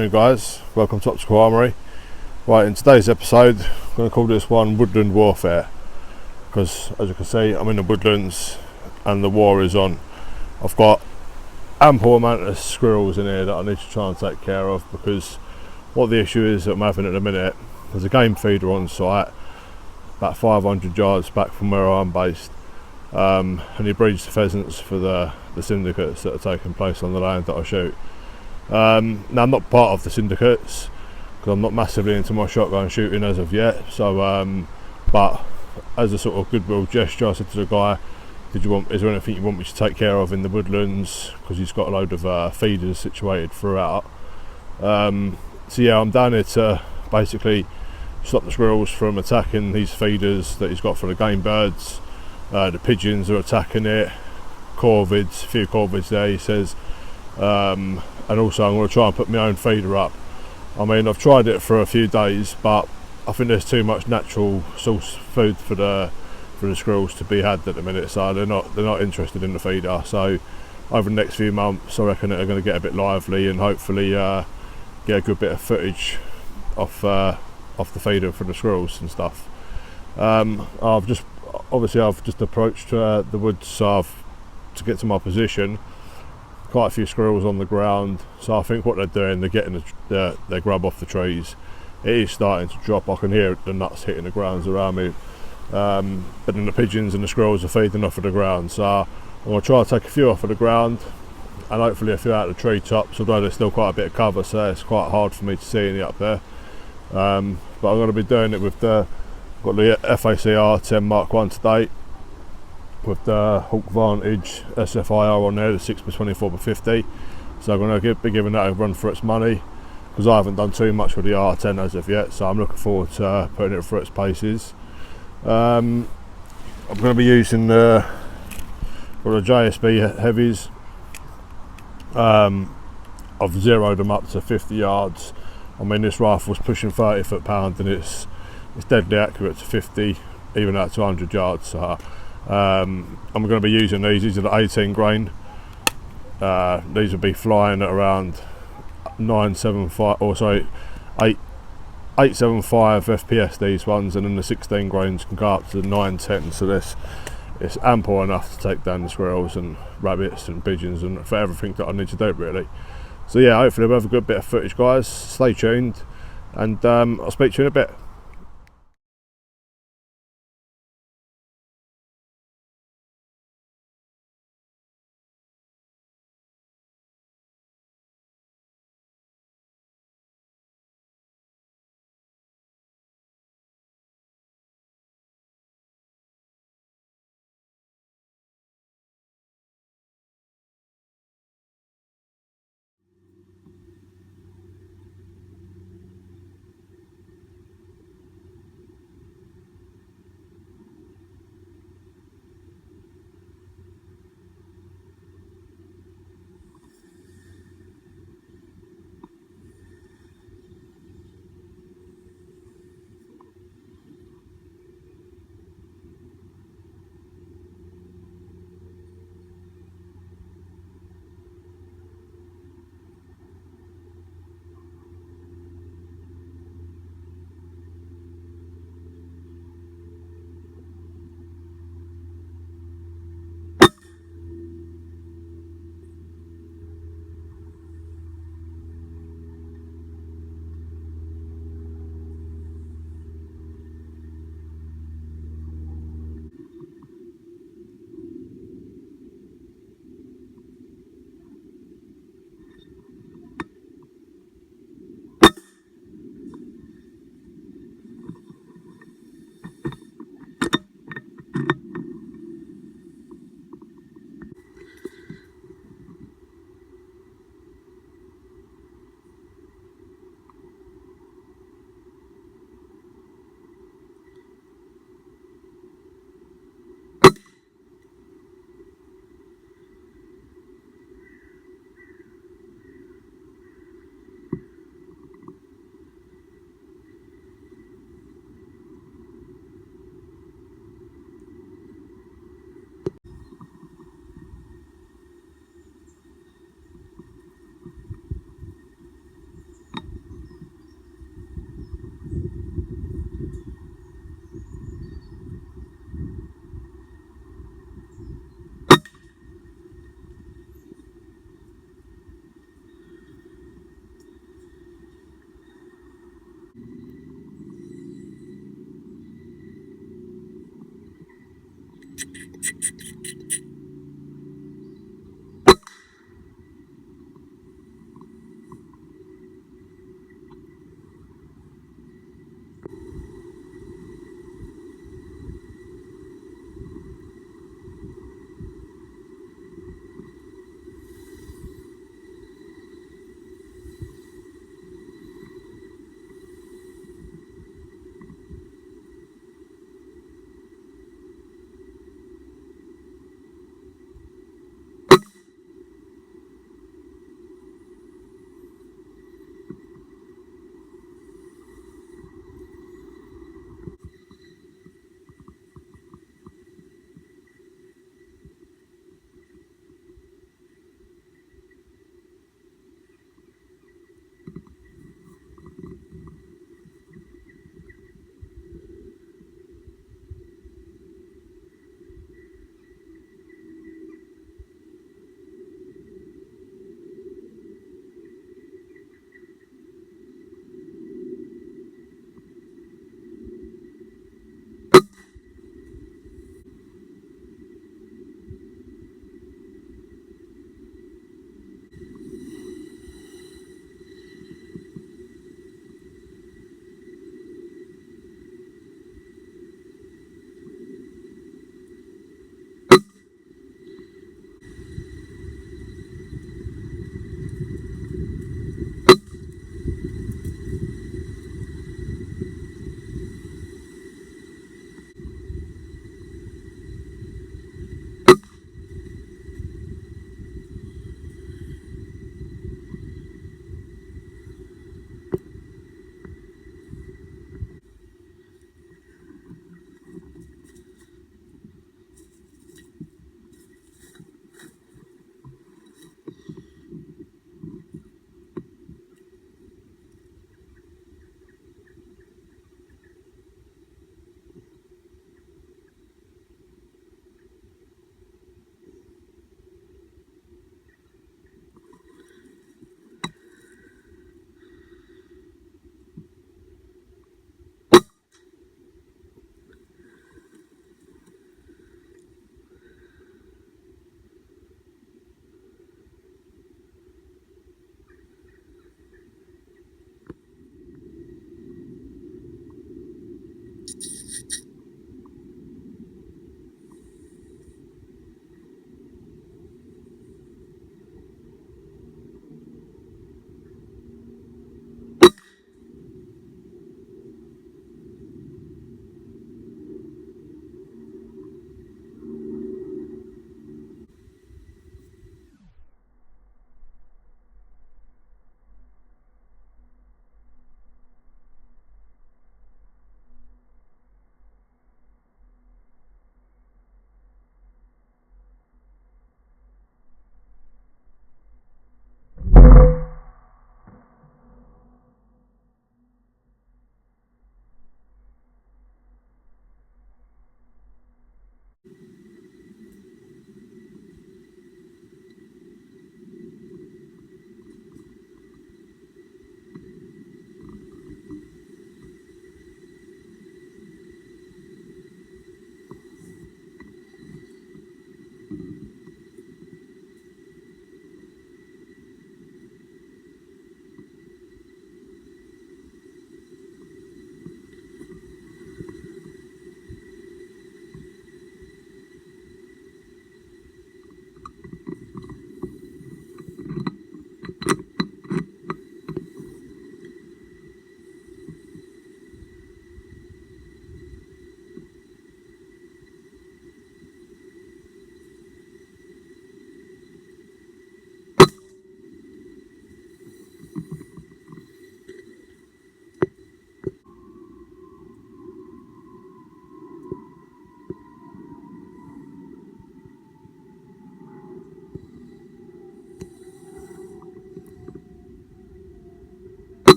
afternoon guys, welcome to Optical Armoury. Right, in today's episode I'm going to call this one Woodland Warfare, because as you can see I'm in the woodlands and the war is on. I've got ample amount of squirrels in here that I need to try and take care of, because what the issue is that I'm having at the minute, there's a game feeder on site about 500 yards back from where I'm based, and he breeds the pheasants for the syndicates that are taking place on the land that I shoot. Now I'm not part of the syndicates because I'm not massively into my shotgun shooting as of yet, so but as a sort of goodwill gesture I said to the guy, is there anything you want me to take care of in the woodlands, because he's got a load of feeders situated throughout. So yeah, I'm down here to basically stop the squirrels from attacking these feeders that he's got for the game birds. The pigeons are attacking it, corvids, a few corvids there he says, and also I'm going to try and put my own feeder up. I mean, I've tried it for a few days, but I think there's too much natural source food for the squirrels to be had at the minute, so they're not interested in the feeder. So over the next few months I reckon they're going to get a bit lively and hopefully get a good bit of footage off the feeder for the squirrels and stuff. I've just approached the woods, so to get to my position, quite a few squirrels on the ground, so I think what they're doing, they're getting their grub off the trees. It is starting to drop, I can hear the nuts hitting the grounds around me, but then the pigeons and the squirrels are feeding off of the ground, so I'm going to try to take a few off of the ground and hopefully a few out of the tree tops, although there's still quite a bit of cover, so it's quite hard for me to see any up there. But I'm going to be doing it with got the FAC r10 Mark 1 today, with the Hawke vantage SFIR on there, the 6x24x50. So I'm going to be giving that a run for its money, because I haven't done too much with the r10 as of yet, so I'm looking forward to putting it through its paces. I'm going to be using the JSB heavies. I've zeroed them up to 50 yards. I mean, this rifle's pushing 30 foot-pound and it's deadly accurate to 50, even at 200 yards. So I'm going to be using these are the 18 grain. These will be flying at around 875 FPS, these ones, and then the 16 grains can go up to 910, so it's ample enough to take down the squirrels and rabbits and pigeons and for everything that I need to do really. So yeah, hopefully we'll have a good bit of footage guys, stay tuned, and I'll speak to you in a bit.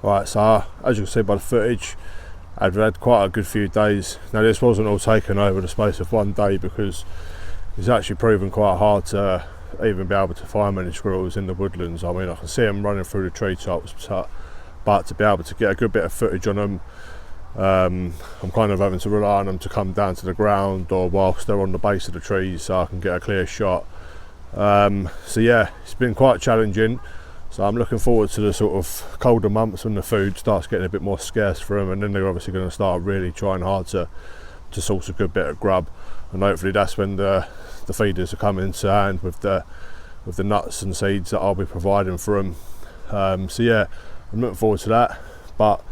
Right, so as you can see by the footage, I've had quite a good few days. Now this wasn't all taken over the space of one day, because it's actually proven quite hard to even be able to find many squirrels in the woodlands. I mean, I can see them running through the treetops, but to be able to get a good bit of footage on them, I'm kind of having to rely on them to come down to the ground or whilst they're on the base of the trees, so I can get a clear shot. So yeah, it's been quite challenging. So I'm looking forward to the sort of colder months when the food starts getting a bit more scarce for them, and then they're obviously going to start really trying hard to source a good bit of grub, and hopefully that's when the feeders are coming to hand with the nuts and seeds that I'll be providing for them. So yeah, I'm looking forward to that. But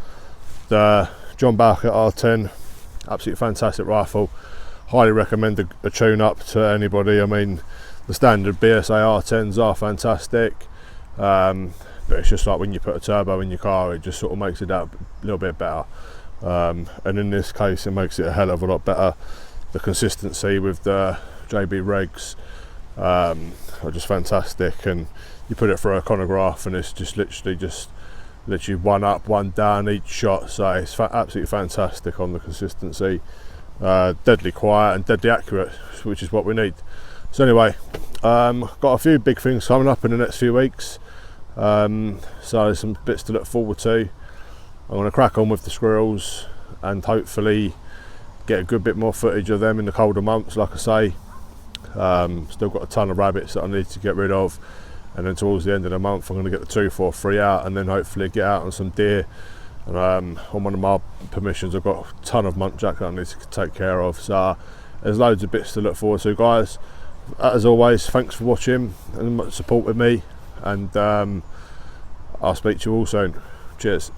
the John Bowkett R10, absolutely fantastic rifle. Highly recommend a tune up to anybody. I mean, the standard BSA R10s are fantastic, but it's just like when you put a turbo in your car, it just sort of makes it that a little bit better. And in this case, it makes it a hell of a lot better. The consistency with the JB regs are just fantastic, and you put it through a chronograph and it's just literally one up, one down each shot, so it's absolutely fantastic on the consistency. Deadly quiet and deadly accurate, which is what we need. So anyway, got a few big things coming up in the next few weeks, so there's some bits to look forward to. I'm going to crack on with the squirrels and hopefully get a good bit more footage of them in the colder months. Like I say, still got a ton of rabbits that I need to get rid of, and then towards the end of the month I'm going to get the 243 out, and then hopefully get out on some deer. And on one of my permissions I've got a ton of muntjac that I need to take care of, so there's loads of bits to look forward to, guys. As always, thanks for watching and supporting me, and I'll speak to you all soon. Cheers.